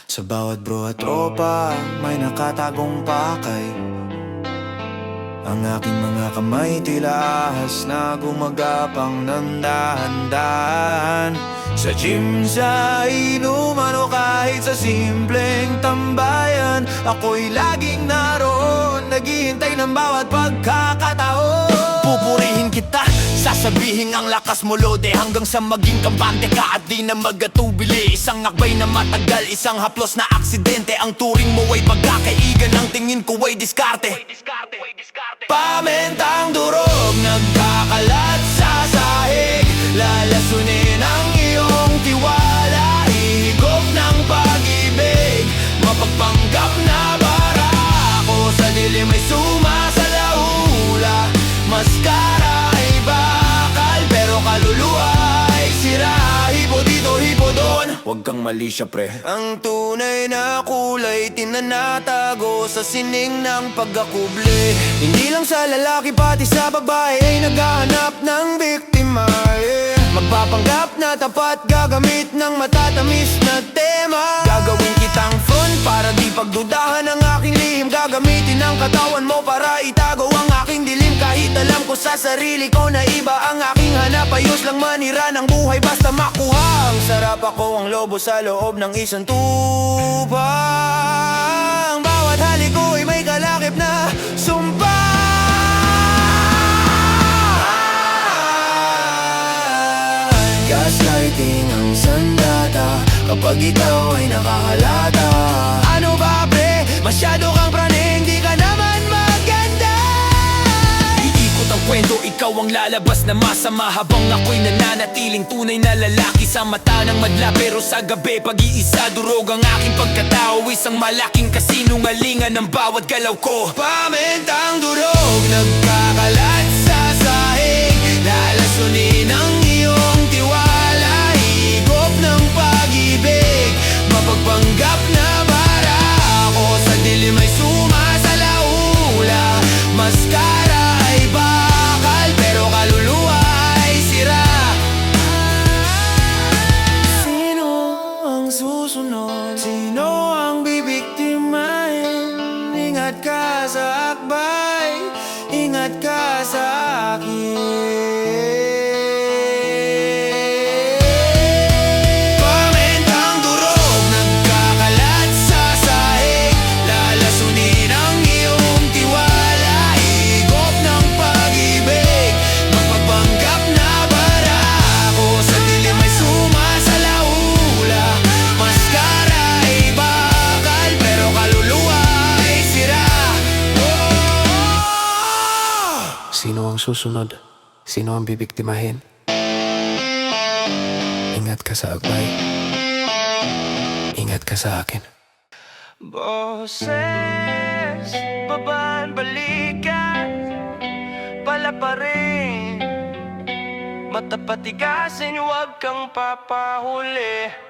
Sa bawat bro at tropa, may nakatagong pakay. Ang aking mga kamay tila ahas na gumagapang ng dahan-dahan. Sa gym, sa inuman o kahit sa simpleng tambayan, ako'y laging naroon, naghihintay ng bawat pagkakataon. Pupurihin kita, sasabihin ang lakas mo lode, hanggang sa maging kampante ka at di na magatubili. Isang akbay na matagal, isang haplos na aksidente. Ang turing mo ay pagkakaigan, ang tingin ko ay diskarte. Pamentang durog, nagkakalat sa sahig, lalasunin ang iyong tiwala, hihigop ng pag-ibig, mapagpanggap na bara ako sa dilim ay sumasalaula. Maskara ay bakal, pero kaluluwa ay sira. Hipo dito, hipo doon, huwag kang mali siya pre. Ang tunay na kulay tinanatago sa sining ng pagkakuble. Hindi lang sa lalaki pati sa babae ay naghahanap ng biktima, magpapanggap na tapat, gagamit ng matatamis na tema. Gagawin kitang front para di pagdudahan ang aking lihim. Gagamitin ang katawan mo para itago ang aking dilim. Kahit alam ko sa sarili ko na iba ang aking hanap, ayos lang manira ng buhay basta makuha. Ang sarap, ako ang lobo sa loob ng isang tupa. Ang bawat halik ko ay may kalakip na sumpa. Gaslighting ang sandata kapag ikaw ay nakahalata. Ano ba pre? Masyado kang praning, di ka naman maganda. Iikot ang kwento, ikaw ang lalabas na masama, habang ako'y nananatiling tunay na lalaki sa mata ng madla. Pero sa gabi, pag-iisa durog ang aking pagkatao, isang malaking kasinungalingan ng bawat galaw ko. Pamentang durog, nagkakalat sa sahig, lalasunin ang iyong tiwala, higop ng pag-ibig, mapagpanggap na bara ako sa dilim ay sumasalaula. Maskara ay bakal, pero kaluluwa ay sira. Sino ang susunod? Sino ang bibiktimahin? Ingat ka sa akbay, ingat ka sa akin. Pamentang durog, nagkakalat sa sahig, lalasunin ang iyong tiwala, higop ng pag-ibig, magpapanggap na bara ako sa dilim ay sumasalaula. Maskara ay bakal, pero kaluluwa ay sira. Sino ang susunod? Sino ang bibiktimahin? Ingat ka sa agbay, ingat ka sa akin. Boses, babaan, balikan, pala pa rin, mata patigasin, huwag kang papahuli.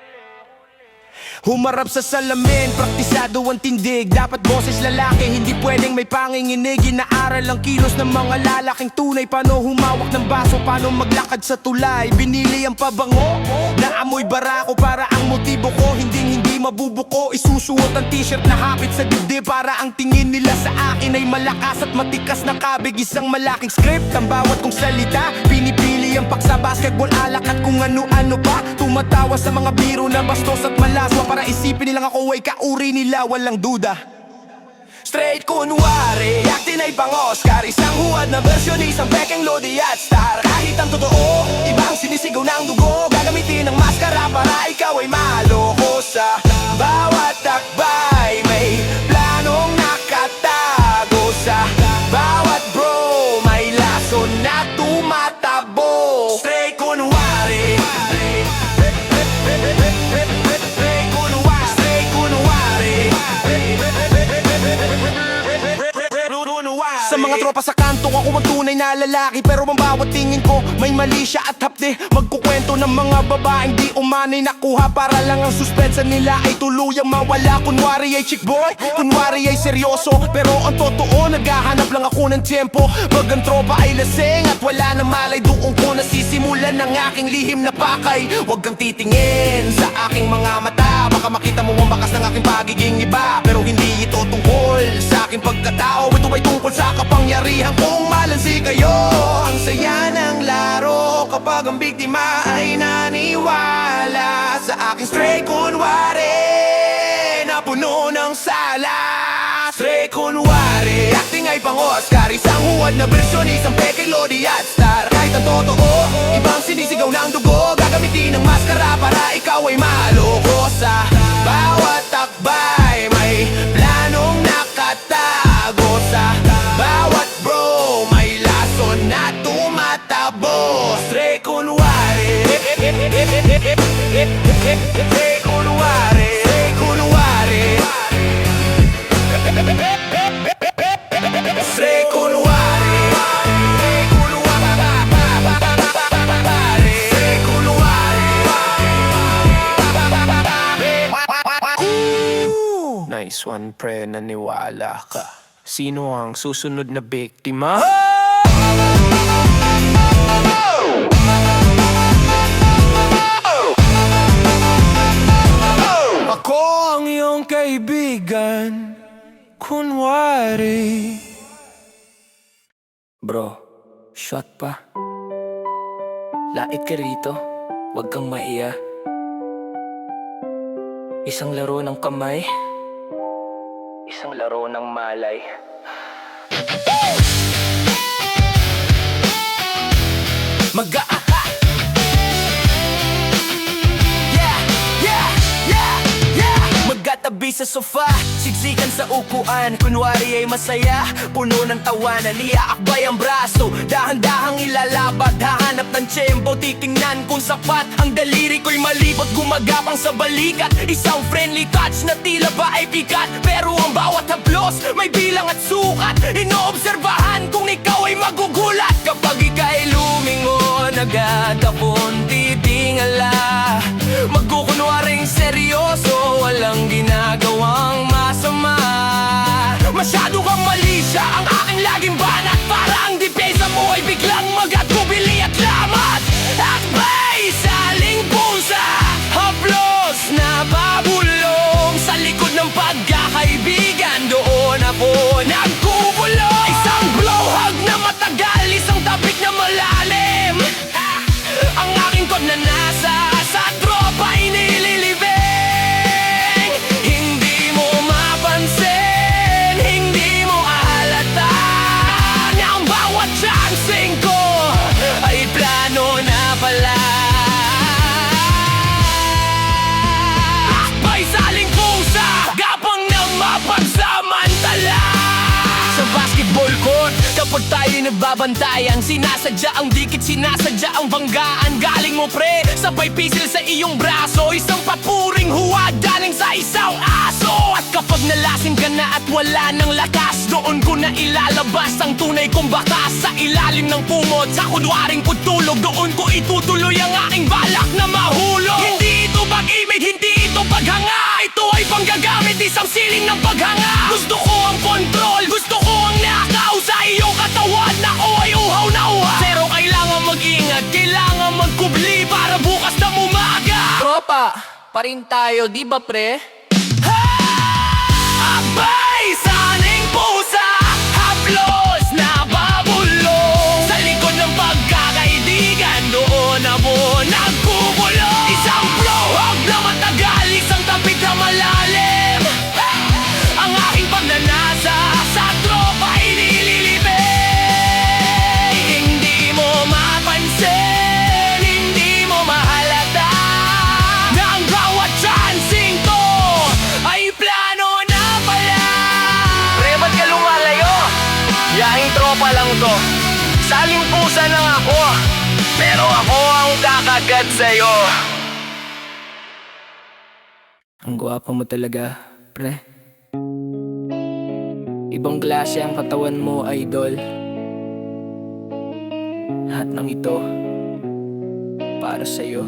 Humarap sa salamin, praktisado ang tindig. Dapat boses lalaki, hindi pwedeng may panginginig. Inaaral ang kilos ng mga lalaking tunay. Paano humawak ng baso, paano maglakad sa tulay. Binili ang pabango, naamoy barako para ang motibo ko hindi mabubuko. Isusuot ang t-shirt na hapit sa dibdib para ang tingin nila sa akin ay malakas at matikas na kabig. Isang malaking script, ang bawat kong salita, pinipili ang paksa, basketball, alak at kung ano-ano pa. Tumatawa sa mga biro na bastos at malaswa para isipin nilang ako ay kauri nila, walang duda. Straight kunwari, acting ay pang-Oscar, isang huwad na version, isang pekeng lodi at star. Kahit ang totoo, ibang sinisigaw ng dugo, gagamitin ang maskara para ikaw ay maloko. Sa bawat takbay, may planong nakatago. Sa bawat bro, may lason na tumatabo. Straight kunwari, sa mga tropa sa kanto, ako ang tunay na lalaki. Pero ang bawat tingin ko, may mali siya at hapde. Magkukwento ng mga babaeng di umanay nakuha, para lang ang suspensa nila ay tuluyang mawala. Kunwari ay chick boy, kunwari ay seryoso, pero ang totoo, naghahanap lang ako ng tiyempo. Pag ang tropa ay lasing at wala na malay, doon ko nasisimulan ang aking lihim na pakay. Huwag kang titingin sa aking mga mata, baka Baka makita mo ang bakas ng aking pagiging iba, pero hindi ito tungkol sa aking pagkatao. Ito ay tungkol sa kapangyarihan kong malansi kayo. Ang saya ng laro kapag ang biktima ay naniwala sa aking stray kunwari na puno ng sala. Stray kunwari, acting ay pang-Oscar, isang huwad na bersyon, isang peke, lodi at star. Kahit ang totoo, ibang sinisigaw ng dugo, gagamitin ng maskara para ikaw ay maloko. Sa bawat takbay, may planong nakatago. Sa bawat bro, may lason na tumatabo. Stray kunwari, stray kunwari, stray kunwari. Stray kunwari, stray kunwari, stray kunwari. Nice one, pre, naniwala ka. Sino ang susunod na biktima? Ako ang iyong kaibigan, kunwari. Bro, shot pa. Lait ka rito, wag kang maiya. Isang laro ng kamay, isang laro ng malay. Mag-aaka. Yeah, yeah, yeah, yeah. Magkatabi sa sofa, siksikan sa upuan. Kunwari ay masaya, puno ng tawanan. Iaakbay ang braso, dahan-dahang ilalabad. Hahanap ng tiyempo, titingnan kung sapat. Ang daliri ko'y malibot, gumagapang sa balikat. Isang friendly touch na tila ba ay bigat, pero ang bawat haplos may bilang at sukat. Inoobserbahan kung ikaw ay magugulat. Kapag ika'y lumingon, agad akong titingala. Magkukunwaring seryoso, walang ginagawang masama. Masyado kang malisya, ang aking laging banat. Para ang depensa mo ay biglang magatubili at lamat. Akbay saling pusa, haplos na babulong. Sa likod ng pagkakaibigan, doon ako nagkukulong. Isang blowhug na matagal, isang tapik na malalim. Ang aking kod na nasa sa tropa ay nililibing. Hindi mo mapansin, hindi mo ahalata na ang bawat chancing ko ay plano na pala. Akbay saling pusa, gapang na mapagsamantala. Sa basketball court, kapag tayo'y nagbabantayan, sinasadya ang dikit, sinasadya ang banggaan. Galing mo pre, sabay pisil sa iyong braso, isang papuring huwad galing sa isang aso. At kapag nalasing ka na at wala ng lakas, doon ko na ilalabas ang tunay kong bakas. Sa ilalim ng pumot, sa kunwaring putulog, doon ko itutuloy ang aking balak na mahulog. Hindi ito pag-ibig, hindi ito paghanga, ito ay panggagamit, isang siling ng paghanga. Gusto ko ang kontrol, gusto ko ang nakaw sa iyong katawan. Ako ay uhaw na uhaw, pero kailangan mag-ingat, kailangan magkubli para bukas na umaga. Tropa, pa rin tayo, di ba pre? Abay saning pusa, haplos na babulong. Sa likod ng pagkakaibigan, doon ako nagkukulong. Isang blowhug na matagal, isang tapik na malalim. Ang aking pagnanasa sa tropa ay nililibing. Hindi mo mapansin, hindi mo mahalata na ang bawat chancing to ay plano na pala. Pre, ba't ka lumalayo? Yahing tropa lang to. Saling pusa lang ako, pero ako ang kakagat sa'yo. Ang gwapo mo talaga, pre. Ibang klase ang katawan mo, idol. Lahat ng ito para sa'yo.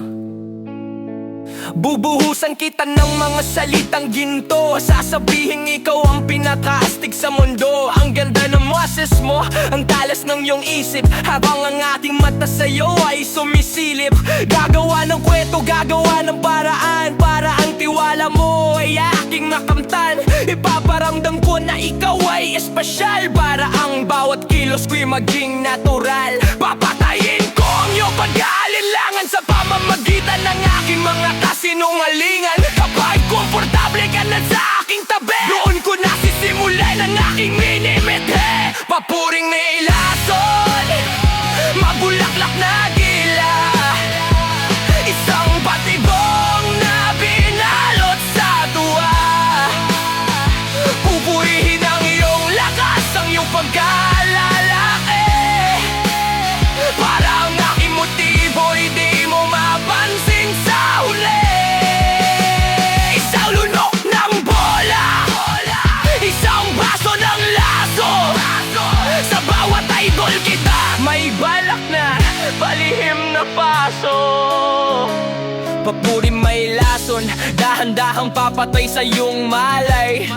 Bubuhusan kita ng mga salitang ginto. Sasabihin ikaw ang pinakaastig sa mundo. Ang ganda ng boses mo, ang talas ng iyong isip, habang ang ating mata sa'yo ay sumisilip. Gagawa ng kwento, gagawa ng paraan, para ang tiwala mo ay aking makamtan. Ipaparamdam ko na ikaw ay espesyal, para ang bawat kilos ko'y maging natural. Papatayin ko ang iyong pag-aalinlangan sa pamamagitan ng aking mga kasinungalingan. Kapag komportable ka na sa aking tabi, doon ko nasisimulan ang aking minimite. Papuring may lason, mabulaklak na gila, isang patibong na binalot sa tuwa. Pupurihin ang iyong lakas, ang iyong pagkalalaki, para ang aking motibo hindi mo mapansin sa huli. Isang lunok ng bola, isang baso ng laso, sa bawat idol kita may balak na palihim na paso. Papuri may lason, dahan-dahang papatay sa iyong malay.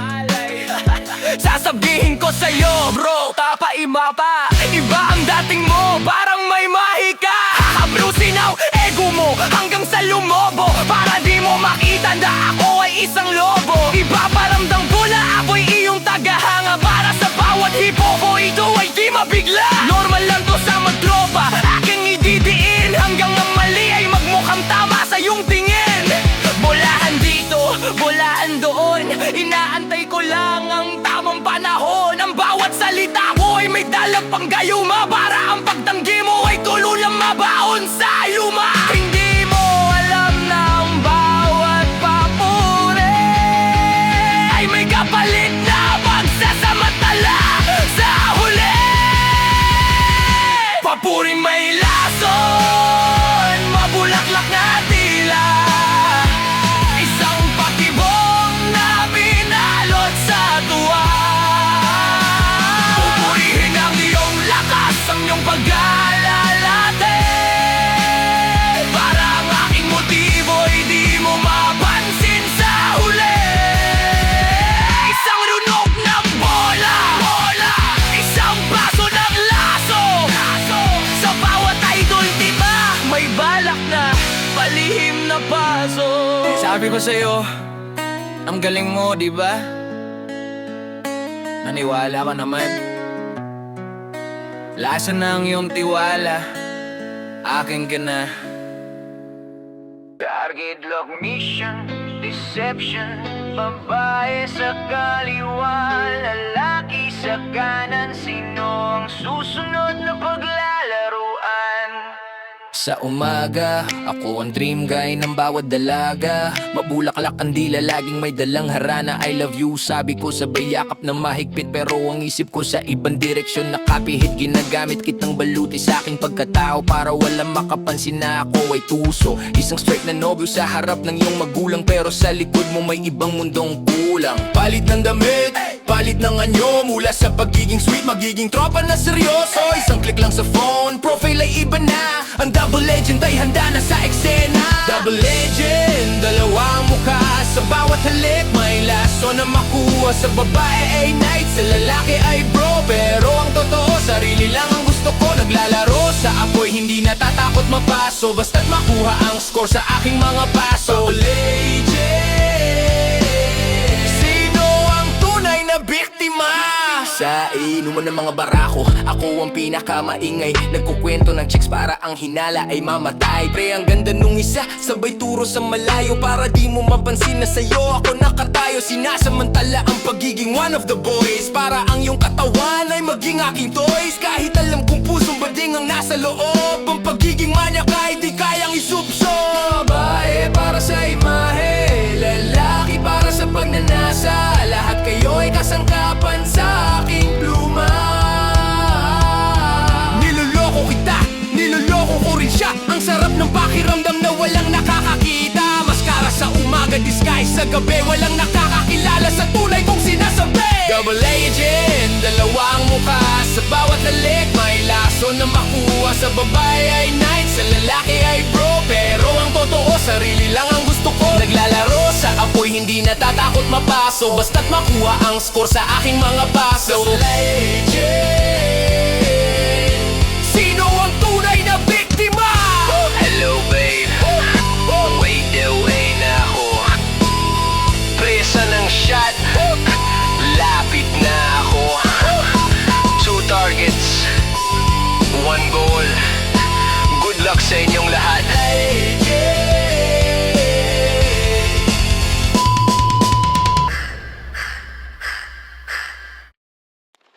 Sasabihin ko sa'yo, bro, kapaima pa, iba ang dating mo, parang may mahika. Hakablusin ang ego mo hanggang sa lumobo, para di mo makita na ako ay isang lobo. Ipaparamdam ko na ako'y iyong tagahanga, para sa bawat hipopo ito ay di mabigla. Normal lang to sa magtropa, aking ididiin, hanggang ang mali ay magmukhang tama sa iyong tingin. Bolahan dito, bolahan doon, inaantay ko lang ang tamang panahon. Ang bawat salita ko ay may dalang panggayuma, para ang pagtanggi mo ay tuluyang mabaon sa luma. Hindi mo alam na ang bawat papuri ay may kapalit na pagsasamantala sa huli. Papuri may lason, mabulaklak na tila, isang patibong na binalot sa tuwa. Pupurihin ang iyong lakas, ang iyong pag-aalalate, para ang aking motibo hindi mo mapansin sa huli. Isang lunok ng bola, isang baso ng laso, sa bawat idol di ba may balak na palihim na paso. Sabi ko sa'yo, ang galing mo, di ba? Naniwala ka naman. Lasa na ang iyong tiwala, akin ka na. Target lock mission, deception, babae sa kaliwa, lalaki sa kanan, sino ang susunod na paglalaruan? Sa umaga, ako ang dream guy ng bawat dalaga. Mabulaklak ang dila, laging may dalang harana. I love you, sabi ko sabay yakap na mahigpit, pero ang isip ko sa ibang direksyon. Nakapihit, ginagamit kitang baluti sa aking pagkatao, para walang makapansin na ako ay tuso. Isang straight na nobyo sa harap ng iyong magulang, pero sa likod mo may ibang mundong kulang. Palit ng damit, palit ng anyo, mula sa pagiging sweet, magiging tropa na seryoso. Isang click lang sa phone, profile ay iba na. Ang double legend ay handa na sa eksena. Double legend, dalawang mukha, sa bawat halik may laso na makuha. Sa babae ay knight, sa lalaki ay bro, pero ang totoo, sarili lang ang gusto ko. Naglalaro sa apoy, hindi natatakot mapaso, basta't makuha ang score sa aking mga paso. Double legend, sino ang tunay na biktima? Sa inuman ng mga barako, ako ang pinakamaingay, nagkukwento ng chicks para ang hinala ay mamatay. Pre, ang ganda nung isa, sabay turo sa malayo, para di mo mapansin na sa'yo ako nakatayo. Sinasamantala ang pagiging one of the boys, para ang iyong katawan ay maging aking toys. Kahit alam kong pusong bading ang nasa loob, ang pagiging manyak ay di kayang isupso. Babae para sa imahe, lalaki para sa pagnanasa, lahat kayo ay kasangkapan sa aking pluma. Niloloko kita, niloloko ko rin siya. Ang sarap ng pakiramdam na walang nakakakita. Maskara sa umaga, disguise sa gabi, walang nakakakilala sa tunay kong sinasabi. Double agent, dalawang mukha. Sa bawat halik may lason na makuha. Sa babae ay knight, sa lalaki ay bro. Pero ang totoo, sarili lang ang gusto ko. Naglalaro sa apoy, hindi natatakot mapaso. Basta't makuha ang score sa aking mga paso. Double agent, sino ang tunay na biktima? Hello babe, wait the way na ako. Presa ng shot, lapit na ako. 2 targets, 1 goal. Good luck sa inyong lahat.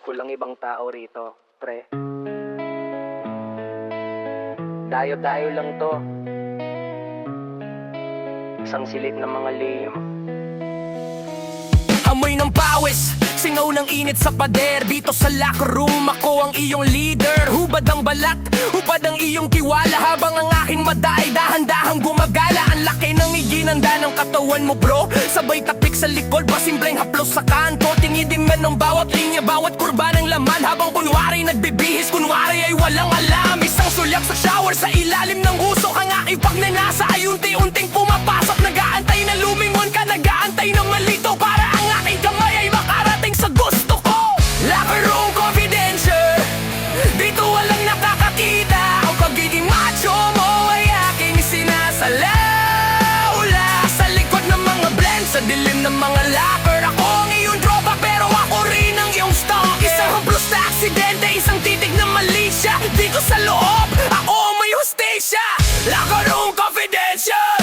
Walang ibang tao rito, pre. Dayo-dayo lang to. Isang silid ng mga lihim. Amoy ng pawis, singaw ng init sa pader. Dito sa locker room, ako ang iyong leader. Hubad ang balat, hubad ang iyong tiwala. Habang ang aking madaay, dahan-dahang gumagala. Ang laki ng iginanda ng katawan mo bro. Sabay tapik sa likod, basimpleng haplos sa kanto. Tingidiman ng bawat linya, bawat kurba ng laman. Habang kunwari nagbibihis, kunwari ay walang alam. Isang sulyak sa shower, sa ilalim ng usok. Ang aking pagnanasa ay unti-unting pumapasok. Nag-aantay na lumingon ka, nag-aantay na malito. Para ang aking kamay ay makarating sa gusto ko. Locker room confidential, dito walang nakakakita. Ang pagiging macho mo ay aking sinasalaula. Sa likod ng mga blend, sa dilim ng mga locker. Ako ang iyong tropa pero ako rin ang iyong stalker. Isang haplos na aksidente, isang titig na mali siya. Dito sa loob, ako ang may hostesya. Locker room confidential,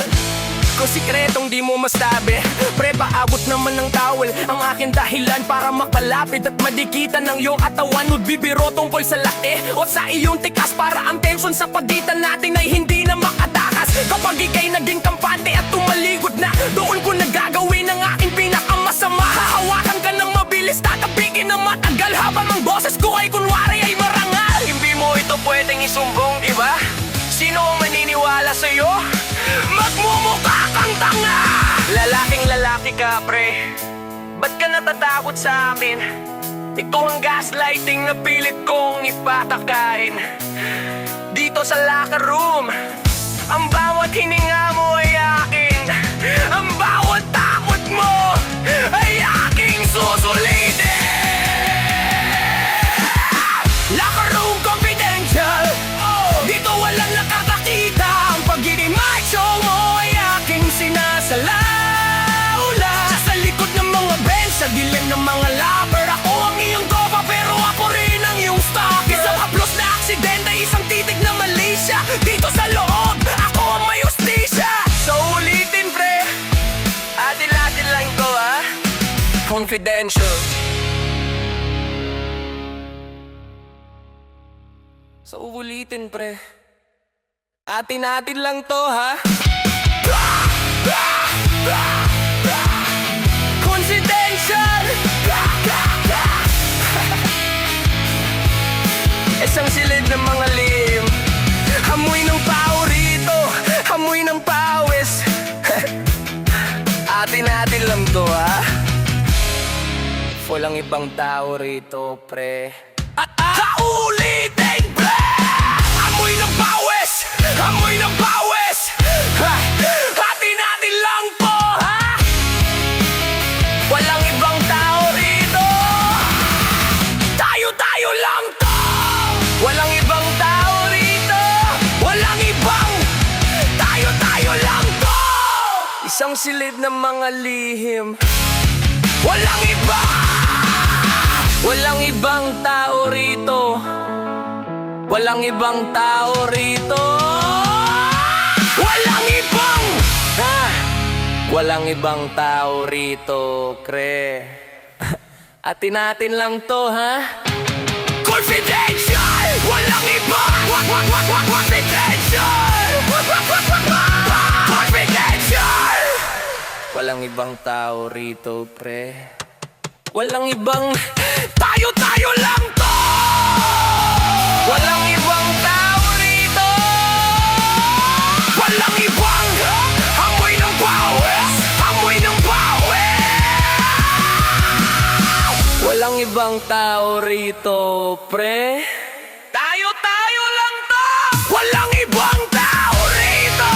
kung sikretong di mo masabi, pre, paabot naman ng towel ang aking dahilan para makalapit at madikitan ng iyong katawan. Magbibiro tungkol sa laki o sa iyong tikas, para ang tension sa pagitan natin ay hindi na makatakas. Kapag ika'y naging kampante at tumaligod na, doon ko nagagawin ang aking pinakamasama. Hahawakan ka ng mabilis, tatapikin na matagal. Habang ang boses ko ay kunwari ay marangal. Hindi mo ito pwedeng isumbong, diba? Sino ang maniniwala sa'yo? Magmumukha kang tanga! Lalaking lalaki ka, pre. Ba't ka natatakot sa amin? Ito ang gaslighting na pilit kong ipatakain. Dito sa locker room, ang bawat hininga mo ay akin. Ang bawat takot mo ay aking susulitin. Locker room confidential, dito walang nakakakita. Ang pagiging macho mo ay aking sinasalaula. Sa likod ng mga bench, sa dilim ng mga locker. Ako ang iyong tropa pero ako rin ang iyong stalker. Isang haplos na aksidente, isang titig na mali siya. Dito sa loob, ako ang may hostisya. So ulitin pre, atin-atin lang to ha. Confidential. So ulitin pre, atin-atin lang to ha. Confidential. Isang silid ng mga lihim. Amoy ng pao rito, amoy ng pawis. Atin-atin lang to ha. Walang ibang tao rito pre. Kaulitin pre! Amoy ng pawis, amoy ng pawis. Atin-atin lang to ha. Walang ibang tao rito. Tayo-tayo lang to. Walang ibang tao rito. Walang ibang, tayo-tayo lang to. Isang silid ng mga lihim. Walang iba. Walang ibang tao rito. Walang ibang tao rito. Walang ibang, walang ibang tao rito, kre. Atin-atin lang to, ha? Confidential! Walang iba! Confidential! Confidential! Walang ibang tao rito, pre. Walang ibang, tayo-tayo lang to! Walang ibang tao rito! Walang ibang, amoy ng pawis! Amoy ng pawis! ibang tao rito, pre. Tayo lang to! Walang ibang tao rito.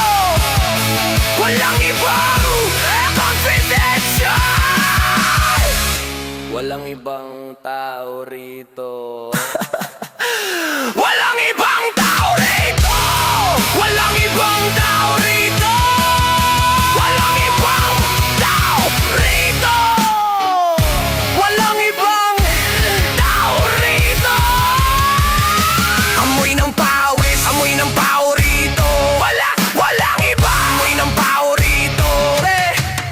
Walang ibang confidential. Walang ibang tao rito. Walang ibang tao rito. Walang ibang tao rito. Walang ibang tao rito. Walang ibang tao rito. Amoy ng pao rito. Walang iba. Amoy ng pao rito.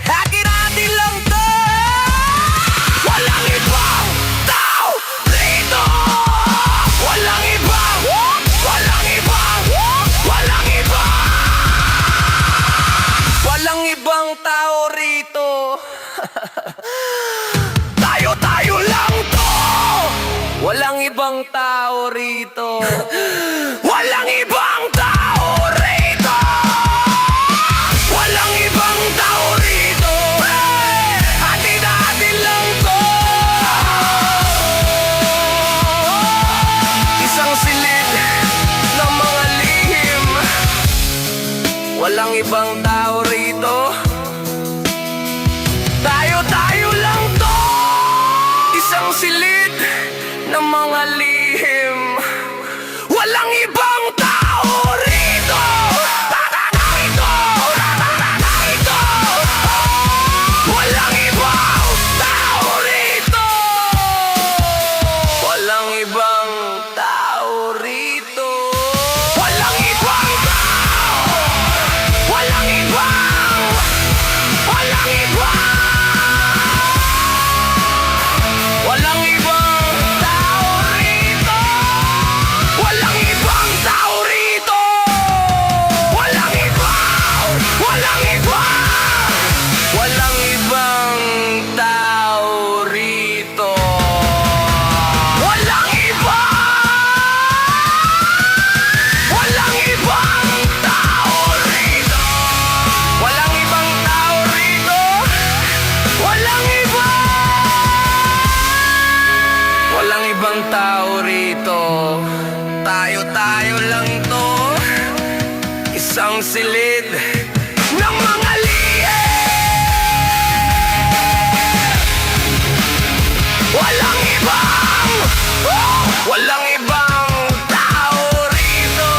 Hati-hati lang to. Walang ibang tao rito. Walang ibang Tao rito. Tayo lang to. Walang ibang tao rito. Walang ibang tao rito. Walang ibang tao rito. Hati-hati lang to. Isang silid ng mga lihim. Walang ibang tao rito. Tayo lang to. Isang silid ng mga lihim. Walang ibang tao rito. Walang ibang tao rito. Walang ibang tao rito. Walang ibang tao. Walang ibang. Walang ibang. Walang ibang tao rito. Walang ibang tao rito. Walang ibang. Walang ibang. Walang ibang tao rito. Walang iba. Walang ibang tao rito. Walang ibang tao rito. Walang iba. Walang ibang tao rito. Tayo lang to. Isang silid Ng mga walang ibang. Walang ibang tao rito.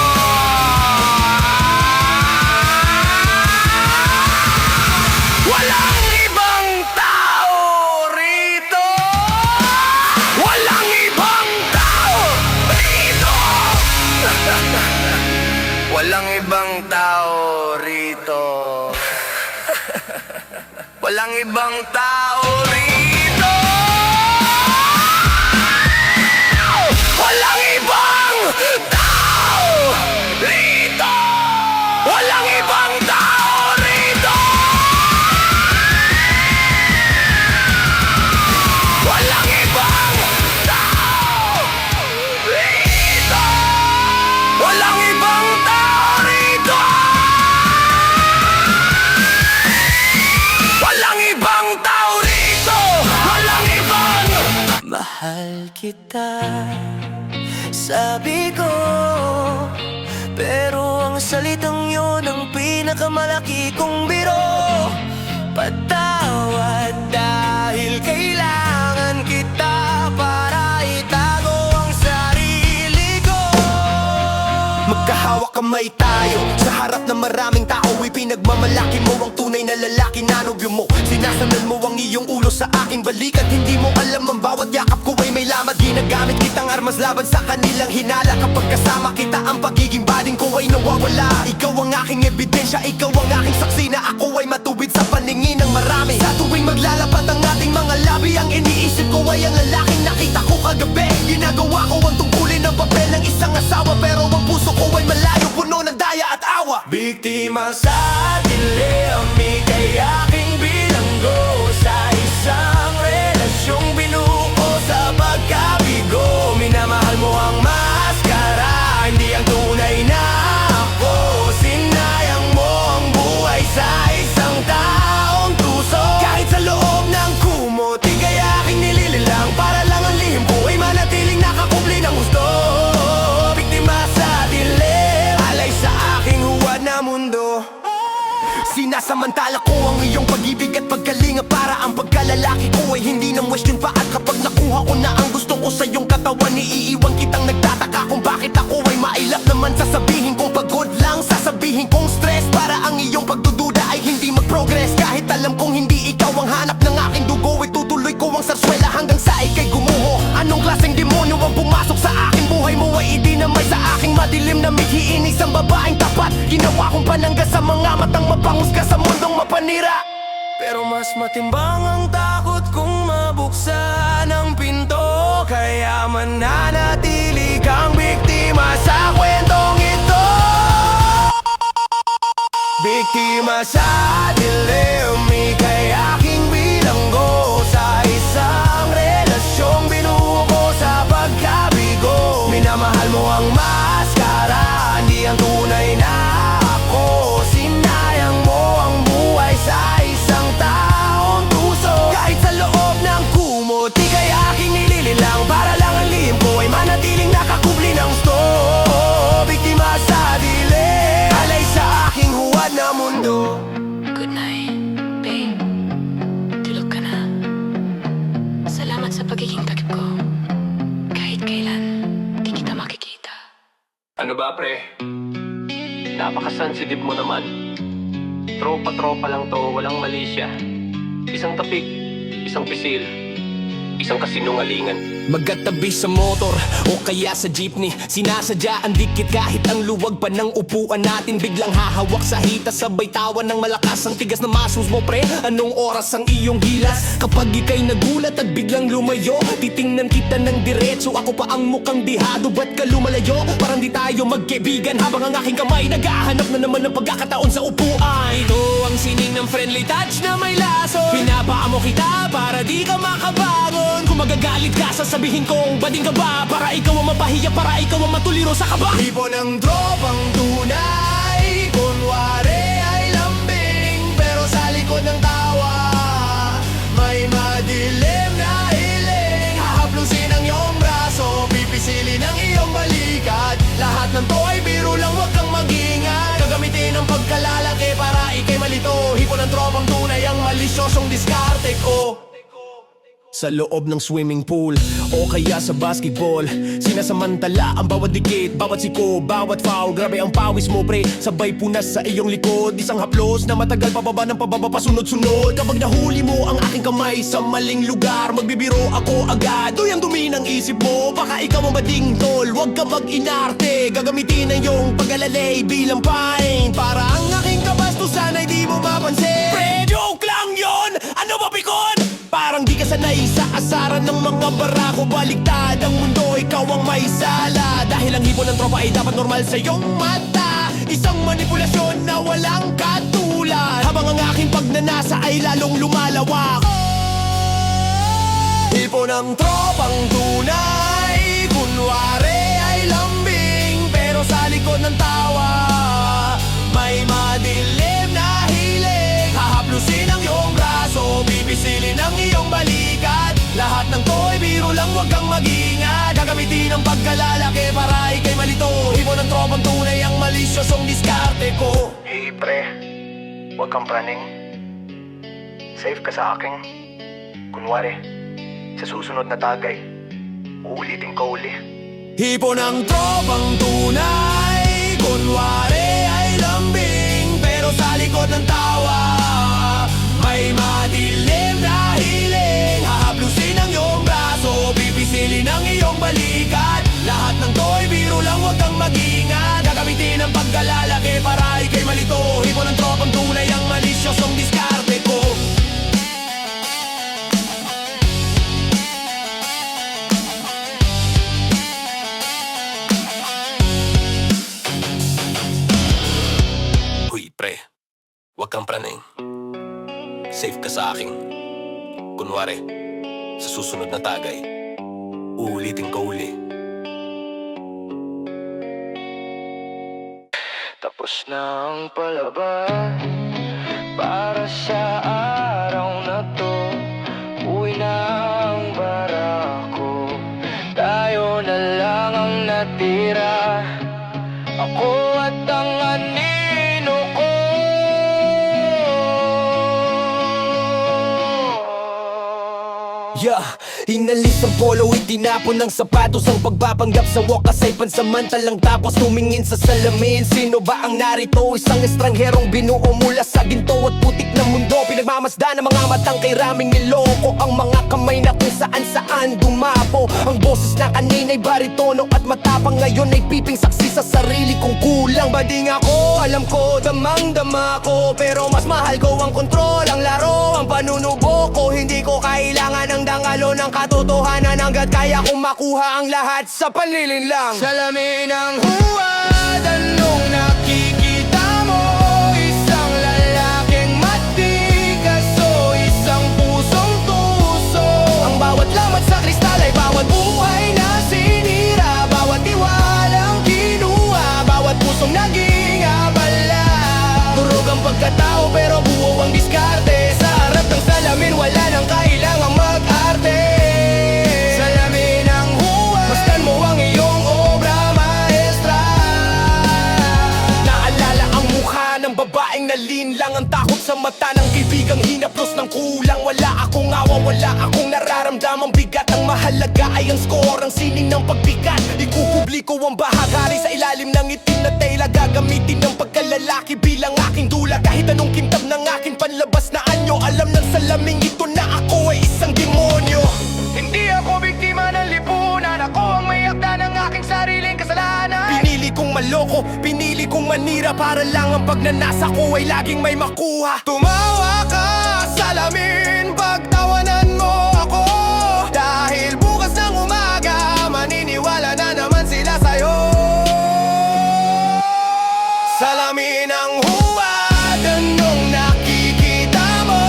Walang ibang tao rito. Walang ibang tao rito. Walang ibang tao rito. Walang ibang tao rito. Walang ibang tao rito. Walang ibang tao rito. Walang ibang tao rito. Walang ibang tao rito. Walang ibang tao rito. Walang ibang. Mahal kita, sabi ko. Pero ang salitang yon ang pinakamalaki kong biro. Patawad dahil kailangan kita para itago ang sarili ko. Magkahawak kamay tayo sa harap ng maraming tao. Ipinagmamalaki mo ang tunay na lalaki na nobyo mo. Sinasandan mo ang iyong ulo sa aking balikat. Hindi mo alam ang bawat yakap ko ay may lamat. Ginagamit kitang armas laban sa kanilang hinala. Kapag kasama kita ang pagiging bading ko ay nawawala. Ikaw ang aking ebidensya, ikaw ang aking saksi na ako ay matuwid sa paningin ng marami. Sa tuwing maglalapat ang ating mga labi, ang iniisip ko ay ang lalaking nakita ko kagabi. Ginagawa ko ang tungkulin ng papel ng isang asawa, pero ang puso ko ay malayo, puno ng daya at awa. Biktima sa dilim, ika'y aking bilanggo sa isang relasyong binuo sa pagkabigo. Minamahal mo ang maskara, hindi ang tunay na ako. Sinayang mo ang buhay sa isang taong tuso. Kahit sa loob ng kumot, ika'y aking nilililang para lang ang Sinasamantala ko ang iyong pag-ibig at pagkalinga. Para ang pagkalalaki ko ay hindi na question pa. At kapag nakuha ko na ang gusto ko sa iyong katawan, iiwan kitang nagtataka kung bakit ako ay mailap naman. Sasabihin kong pagod lang, sasabihin kong stress, para ang iyong pagdududa ay hindi mag-progress. Kahit alam kong hindi ikaw ang hanap ng aking dugo, itutuloy ko ang sarswela hanggang sa ikay gumuho. Anong klaseng demonyo ang pumasok sa aking buhay mo ay idinamay sa aking madilim na mithiin. Isang babaeng tapat, ginawa kong panangga sa mga matang mapanghusga sa mundong mapanira. Pero mas matimbang ang takot kung mabuksan ang pinto, kaya mananatili kang biktima sa kwentong ito. Biktima sa dilim, ika'y aking bilanggo sa isang relasyong binuo ko sa pagkabigo. Minamahal mo ang maskara, hindi ang tunay na ako. Sinayang mo ang buhay sa isang taong puso. Kahit sa loob ng kumot, ika'y aking nilililang, para lang ang lihim ko ay manatiling nakakubli ng gusto. Biktima sa dilim, alay sa aking huwad na mundo. Good night, babe. Tulog ka na. Salamat sa pagiging takip ko. Kahit kailan, di kita makikita. Ano ba, pre? Napaka-sensitive mo naman. Tropa-tropa lang to, walang mali siya. Isang tapik, isang pisil, isang kasinungalingan. Magkatabi sa motor o kaya sa jeepney, sinasadya ang dikit kahit ang luwag pa ng upuan natin. Biglang hahawak sa hita, sabay tawan ng malakas. Ang tigas na muscles mo, pre, anong oras ang iyong gilas? Kapag ika'y nagulat at biglang lumayo, titingnan kita ng diretso. Ako pa ang mukhang dihado, ba't ka lumalayo? Parang di tayo magkaibigan, habang ang aking kamay naghahanap na naman ng pagkakataon sa upuan. Ito ang sining ng friendly touch na may laso. Pinapaamo kita para di ka makabangon. Kung magagalit ka, sasabihin kong bading ka ba, para ikaw ang mapahiya, para ikaw ang matuliro sa kaba. Tipo ng tropang tunay, kunwari ay lambing, pero sa likod ng tawa may madilim na hiling. Hahaplusin ang iyong braso, pipisilin ang iyong balikat. Lahat ng to ay biro lang, huwag kang mag-ingat. Gagamitin ang pagkalalaki para ikay malito. Hipo ng tropang tunay, ang malisyosong diskarte ko. Sa loob ng swimming pool o kaya sa basketball, sinasamantala ang bawat dikit, bawat siko, bawat foul. Grabe ang pawis mo, pre, sabay punas sa iyong likod. Isang haplos na matagal pababa ng pababa pasunod-sunod. Kapag nahuli mo ang aking kamay sa maling lugar, magbibiro ako agad. Uy, ang dumi ng isip mo, baka ikaw ang bading tol. Huwag ka mag-inarte, gagamitin ang iyong pag-alalay bilang pain, para ang aking kabastusan ay di mo mapansin. Pre, joke lang yon, ano ba pikon? Parang di ka sanay sa asaran ng mga barako. Baliktad ang mundo, ikaw ang may sala. Dahil ang hipon ng tropa ay dapat normal sa iyong mata. Isang manipulasyon na walang katulad, habang ang aking pagnanasa ay lalong lumalawak. Hipon ng tropang tunay, kunwari ay lambing, pero sa likod ng tawa may madilim na hiling. Hahaplusin ang iyong braso, pipisilin ang iyong balikat. Lahat ng to ay biro lang, huwag kang mag-ingat. Gagamitin ang pagkalalaki para ikay malito. Hipon ng tropang tunay, ang malisyosong diskarte ko. Hey, pre, huwag kang praning. Safe ka sa akin. Kunwari, sa susunod na tagay, uulitin ko uli. Hipon ng tropang tunay, kunwari ay lambing, pero sa likod ng tawa may madilim na hiling. Hahaplusin ang iyong braso, pipisilin ang iyong balikat. Lahat ng to ay biro lang, huwag kang mag-ingat. Gagamitin ang pagkalalaki para ikay malito. Hipon ng tropang tunay, ang malisyosong diskarte ko. Huy, pre, huwag kang praning. Safe ka sa akin. Kunwari, sa susunod na tagay, uulitin ko uli. Tapos na ang palaban para sa araw na to. Uwi na ang barako, tayo na lang ang natira. Ako at ang anino ko. Yeah, inalis ang polo, itinapon ng sapatos. Ang pagpapanggap sa wakas ay pansamantalang tapos tumingin sa salamin. Sino ba ang narito? Isang estrangherong binuo mula sa ginto at putik na mundo. Pinagmamasdan ng mga matang kay raming niloko. Ang mga kamay na kung saan-saan dumapo. Ang boses na kanina'y baritono at matapang, ngayon ay piping saksi sa sarili kong kulang. Bading ako, alam ko, damang-dama ko, pero mas mahal ko ang kontrol, ang laro, ang panunubo ko. Hindi ko kailangan ng dangalo ng katotohanan hanggat kaya kong makuha ang lahat sa panlilin lang. Salamin ang huwad, anong nakikita mo? Isang lalaking matigas o isang pusong tuso? Ang bawat lamat sa kristal ay bawat buhay na sinira, bawat tiwalang kinuha, bawat pusong naging abala. Durog ang pagkatao pero buo ang diskarte. Sa harap ng salamin wala nang kailangang mag-arte. Salamin ang huwad, masdan mo ang iyong obra maestra. Naalala ang mukha ng babaeng nalinlang, ang takot sa mata ng kaibigang hinaplos ng kulang. Wala akong awa, wala akong nararamdamang bigat. Ang mahalaga ay ang score, ang sining ng pagbigat. Ikupubliko ang bahagari sa ilalim ng itim na tela. Gagamitin ng pagkalalaki bilang aking dula. Kahit anong kintab ng aking panlabas na anyo, alam ng salaming ito na ako ay isang demonyo. Hindi ako biktima ng lipunan, ako ang may akda ng aking sariling kasalanan. Pinili kong maloko, pinili kong manira, para lang ang pagnanasa ko ay laging may makuha. Tumawa ka, salamin, pagtawanan mo ako. Dahil bukas ng umaga, maniniwala na naman sila sa'yo. Salamin ang huwad, anong nakikita mo?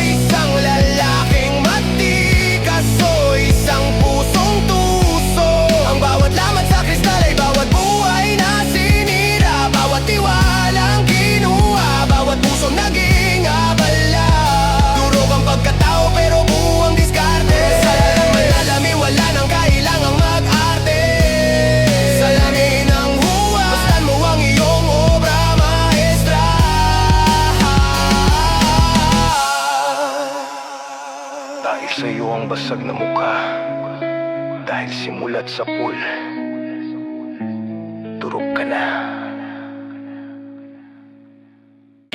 Isang lalaking matigas o isang pusong tuso? Ang bawat lamat sa kristal ay bawat buhay na sinira, bawat tiwalang kinuha, bawat pusong naging abala. Durog ang pagkatao pero buo ang diskarte. Sa lalang malalamin wala nang kailangang mag-arte. Salamin ang huwad, masdan mo ang iyong obra maestra. Dahil sa iyo ang basag na mukha, dahil simulat sa pool, durog ka na.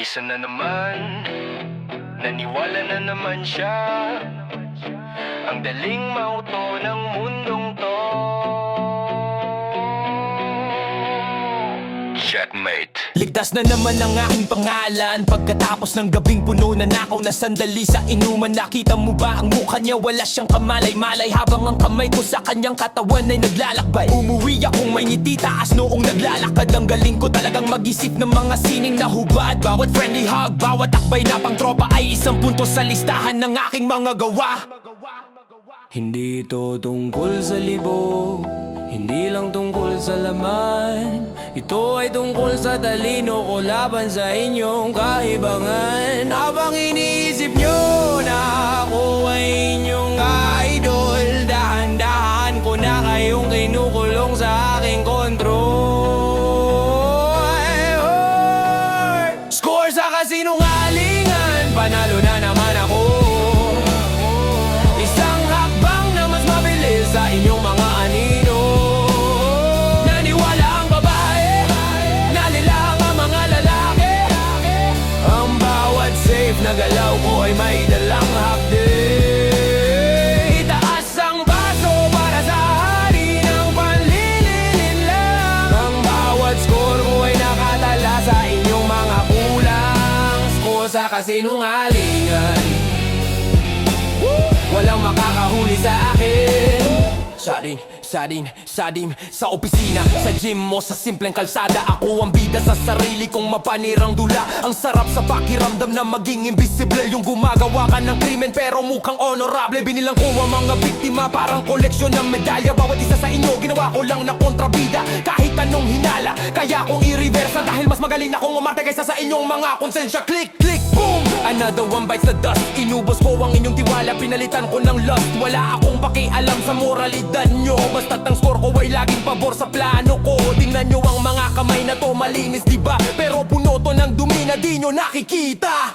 Isa na naman, naniwala na naman siya. Ang daling mauto ng mundong to. Checkmate. Ligtas na naman ang aking pangalan pagkatapos ng gabing puno na nakaw na sandali sa inuman. Nakita mo ba ang mukha niya? Wala siyang kamalay-malay habang ang kamay ko sa kanyang katawan ay naglalakbay. Umuwi akong may ngiti taas noong naglalakad. Ang galing ko talagang mag-isip ng mga sining na hubad. Bawat friendly hug, bawat akbay na pang tropa ay isang punto sa listahan ng aking mga gawa. Hindi ito tungkol sa libog, hindi lang tungkol sa laman. Ito ay tungkol sa talino ko laban sa inyong kahibangan. Habang iniisip nyo na ako ay inyong idol, dahan-dahan ko na kayong kinukulong sa aking kontrol. Score sa kasinungalingan, panalo na naman ako. Isang hakbang na mas mabilis sa inyong mga anino. Naniwala ang babae, nalilang ang mga lalaki. Ang bawat safe na galaw ko ay may dalang hakdi. Itaas ang baso para sa hari ng panlilinin lang. Ang bawat score ko ay nakatala sa inyong mga kulang. Score sa kasinungalingan, walang makakahuli sa akin. Sadim sa opisina, sa gym mo, sa simpleng kalsada. Ako ang bida sa sarili kong mapanirang dula. Ang sarap sa pakiramdam na maging invisible. Yung gumagawa ka ng krimen pero mukhang honorable. Binilang ko ang mga biktima parang koleksyon ng medalya. Bawat isa sa inyo ginawa ko lang na kontrabida. Kahit anong hinala, kaya kong i-reversa. Dahil mas magaling akong umarte kaysa sa inyong mga konsensya. Click, click, boom! Another one bites the dust. Inubos ko ang inyong tiwala, pinalitan ko ng lust. Wala akong pakialam sa moralidad nyo. Basta't ang score ko ay laging pabor sa plano ko. Tingnan nyo ang mga kamay na to, malinis diba? Pero puno to ng dumi na di nyo nakikita.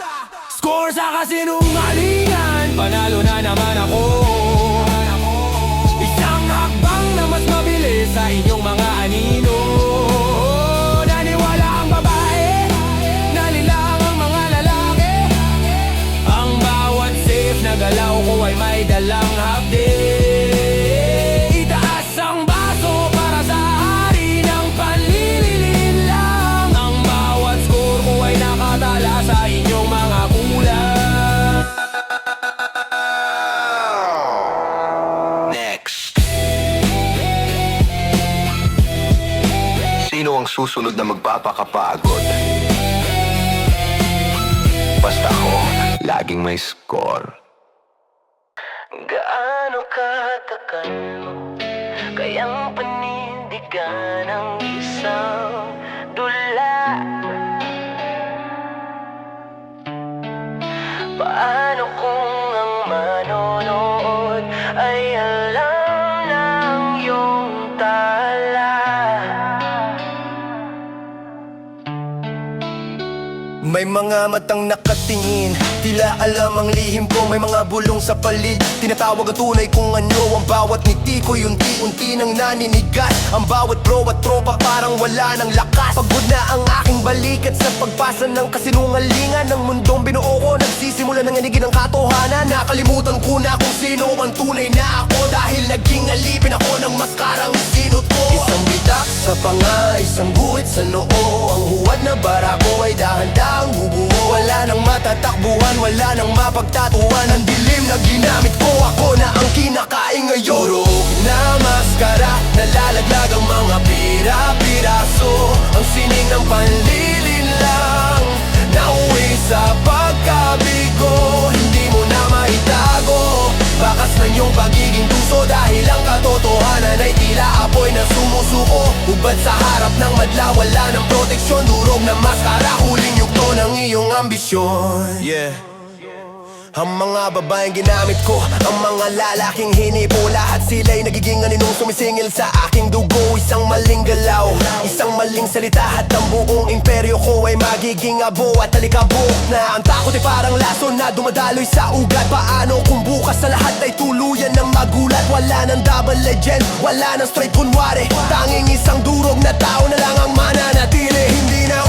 Score sa kasinungalingan, panalo na naman ako. susunod na magpapakapagod. Basta ako, laging may score. Gaano katagal mo kayang panindigan ang isang dula? Paano kung ang manonood ay alam ng iyong tala? May mga matang nakatingin, tila alam ang lihim ko. May mga bulong sa palig, tinatawag ang tunay kung ano. Ang bawat ngiti ko'y unti-unti nang naninigas. Ang bawat bro at tropa parang wala ng lakas. Pagod na ang aking balikat sa pagpasa ng kasinungalingan. Ng mundong binuo ko, nagsisimula ng yanigin ang katotohanan. Nakalimutan ko na kung sino ang tunay na ako, dahil naging alipin ako ng maskarang sinot ko. Isang bitak sa panga, isang guhit sa noo. Ang huwad na barako ay dahan-dahang bubuo. Wala nang matatakbuhan, wala nang mapagtatuan. Ang dilim na ginamit ko, ako na ang kinakain ngayon. Durog na maskara, nalalaglag ang mga pira-piraso. Ang sining ng panlilin lang, nauwi sa pagkabigo. Hindi mo na maitago, bakas ng iyong pagiging tuso. Dahil ang katotohanan ay tila apoy na sumusuko. Ubad sa harap ng madla, wala ng proteksyon. Durog na maskara, huling yugto ng iyong ambisyon. Yeah. Ang mga babaeng ginamit ko, ang mga lalaking hinipo, lahat sila'y nagiging aninong sumisingil sa aking dugo. Isang maling galaw, isang maling salita, at ang buong imperyo ko ay magiging abo at talikabok na. Ang takot ay parang laso na dumadaloy sa ugat. Paano kung bukas sa lahat ay tuluyan ng magulat? Wala ng double legend, wala ng straight kunwari. Tanging isang durog na tao na lang ang mananatili. Hindi na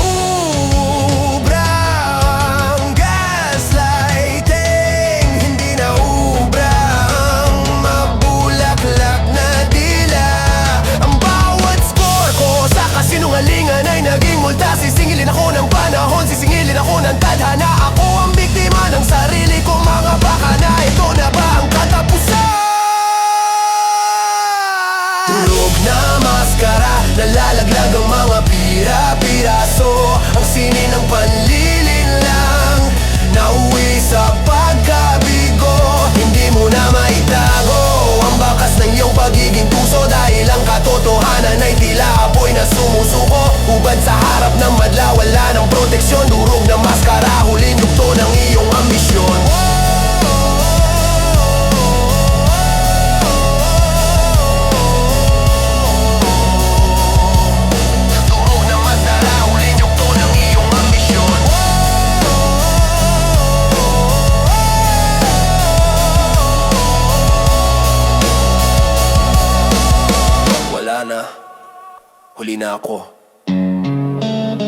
sinungalingan ay naging multa. Sisingilin ako ng panahon, sisingilin ako ng tadhana. Ako ang biktima ng sarili ko, mga baka na. Ito na ba ang katapusan? Tulog na maskara, nalalaglag ang mga pira-piraso. Ang sini ng panlilin lang, nauwi sa pagkabigo. Hindi mo na maitago ang bakas ng iyong pagiging tuso. Dahil ang katotohanan ay tila apoy na sumusuko. Ubad sa harap ng madla, wala ng proteksyon. Durog na maskara, huling yugto ng iyong ambisyon. Durog na maskara, huling yugto ng iyong ambisyon. Wala na, huli na ako.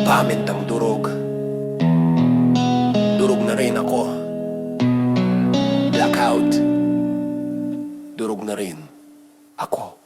Pamit ang durog, durog na rin ako. Blackout, durog na rin ako.